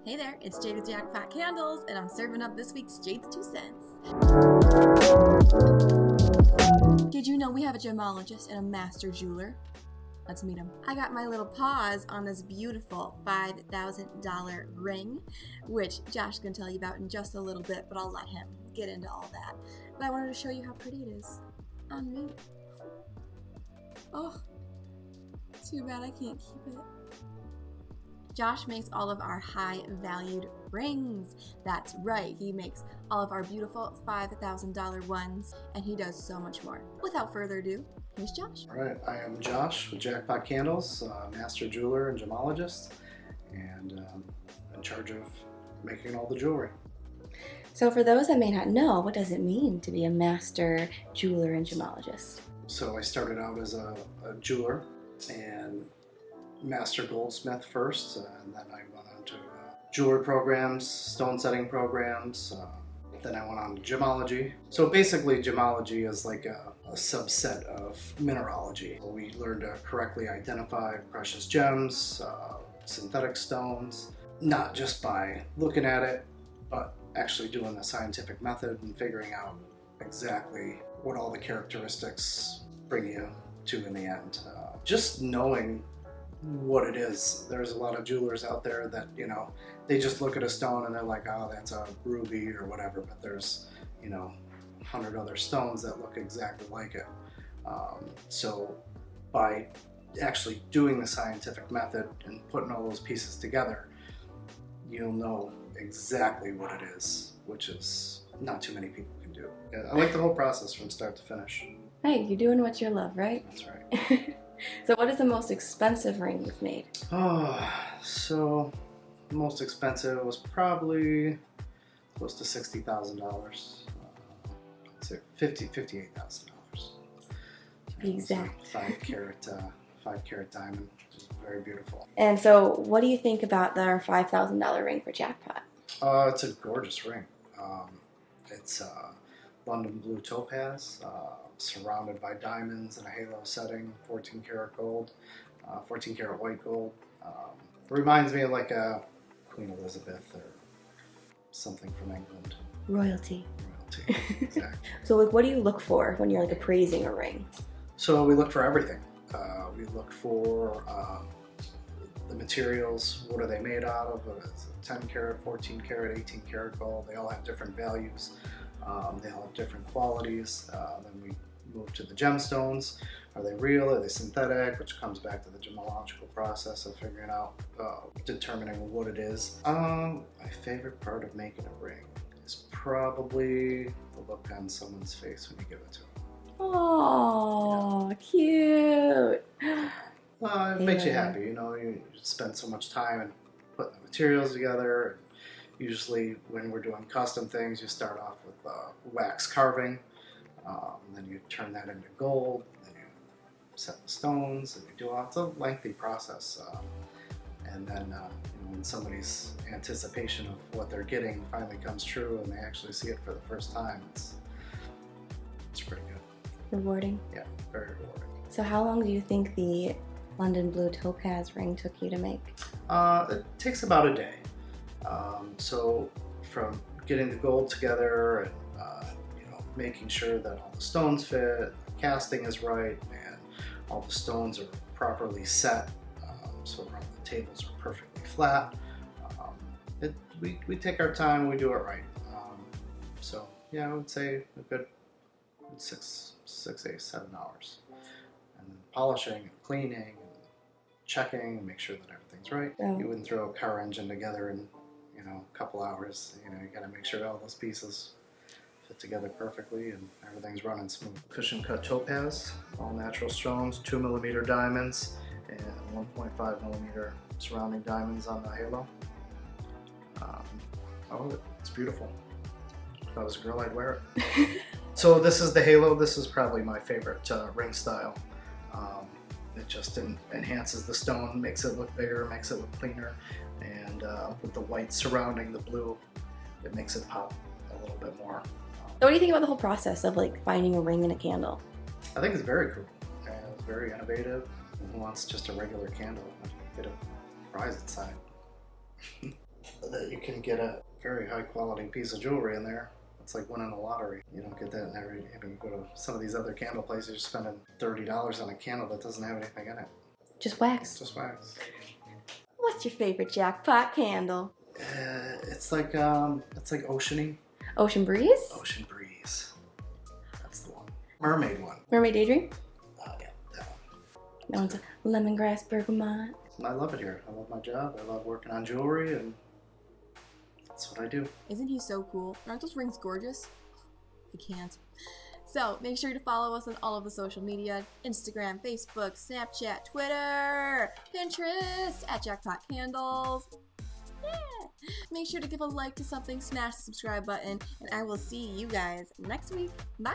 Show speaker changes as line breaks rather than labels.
Hey there, it's Jade with Jackpot Candles, and I'm serving up this week's Jade's 2 cents. Did you know we have a gemologist and a master jeweler? Let's meet him. I got my little paws on this beautiful $5,000 ring, which Josh's gonna tell you about in just a little bit, but I'll let him get into all that. But I wanted to show you how pretty it is on me. Oh, too bad I can't keep it. Josh makes all of our high-valued rings. That's right, he makes all of our beautiful $5,000 ones, and he does so much more. Without further ado, here's Josh.
All right, I am Josh with Jackpot Candles, master jeweler and gemologist, and in charge of making all the jewelry.
So for those that may not know, what does it mean to be a master jeweler and gemologist?
So I started out as a jeweler and master goldsmith first, and then I went on to jewelry programs, stone setting programs, then I went on to gemology. So basically gemology is like a subset of mineralogy. We learn to correctly identify precious gems, synthetic stones, not just by looking at it, but actually doing the scientific method and figuring out exactly what all the characteristics bring you to in the end. Just knowing what it is. There's a lot of jewelers out there that, you know, they just look at a stone and they're like, oh, that's a ruby or whatever, but there's, you know, 100 other stones that look exactly like it. So by actually doing the scientific method and putting all those pieces together, you'll know exactly what it is, which is not too many people can do. Yeah, I like the whole process from start to finish.
Hey, you're doing what you love, right?
That's right.
So what is the most expensive ring you've made?
Oh, so the most expensive was probably close to $60,000. I'd say $58,000.
Be exact.
5 carat diamond, which is very beautiful.
And so what do you think about our $5,000 ring for Jackpot?
It's a gorgeous ring. It's London blue topaz, surrounded by diamonds in a halo setting, 14 karat gold, 14 karat white gold. It reminds me of like a Queen Elizabeth or something from England.
Royalty.
Exactly.
So like, what do you look for when you're like appraising a ring?
So we look for everything. We look for the materials. What are they made out of? What is it, 10 karat, 14 karat, 18 karat gold? They all have different values. They all have different qualities. Then we move to the gemstones. Are they real? Are they synthetic? Which comes back to the gemological process of figuring out, determining what it is. My favorite part of making a ring is probably the look on someone's face when you give it to them.
Oh, cute.
It makes you happy, you know. You spend so much time and putting the materials together. Usually when we're doing custom things, you start off with wax carving, then you turn that into gold, then you set the stones, and you do all. It's a lengthy process. And then you know, when somebody's anticipation of what they're getting finally comes true and they actually see it for the first time, it's pretty good.
Rewarding?
Yeah, very rewarding.
So how long do you think the London blue topaz ring took you to make?
It takes about a day. So from getting the gold together and you know, making sure that all the stones fit, the casting is right, and all the stones are properly set, so around the tables are perfectly flat. We take our time, we do it right. So yeah, I would say a good 6, 8, 7 hours, and then polishing and cleaning and checking and make sure that everything's right.
Yeah.
You wouldn't throw a car engine together in, you know, a couple hours. You know, you got to make sure all those pieces fit together perfectly and everything's running smooth. Cushion cut topaz, all natural stones, 2mm diamonds, and 1.5mm surrounding diamonds on the halo. It's beautiful. If I was a girl, I'd wear it. So this is the halo. This is probably my favorite ring style. It just enhances the stone, makes it look bigger, makes it look cleaner, and with the white surrounding the blue, it makes it pop a little bit more.
So what do you think about the whole process of like finding a ring in a candle?
I think it's very cool. It's very innovative. Who wants just a regular candle? Get a prize inside. that you can get a very high quality piece of jewelry in there. It's like winning the lottery. You don't get that in every. I mean, you go to some of these other candle places, you're spending $30 on a candle that doesn't have anything in it.
Just wax.
Just wax.
What's your favorite jackpot candle?
It's like oceany.
Ocean Breeze?
Ocean Breeze. That's the one. Mermaid one.
Mermaid Daydream?
Oh yeah, that one.
That one's a lemongrass bergamot.
I love it here. I love my job. I love working on jewelry, and that's what I do.
Isn't he so cool? Aren't those rings gorgeous? I can't. So make sure to follow us on all of the social media: Instagram, Facebook, Snapchat, Twitter, Pinterest, at Jackpot Candles. Yeah. Make sure to give a like to something, smash the subscribe button, and I will see you guys next week. Bye!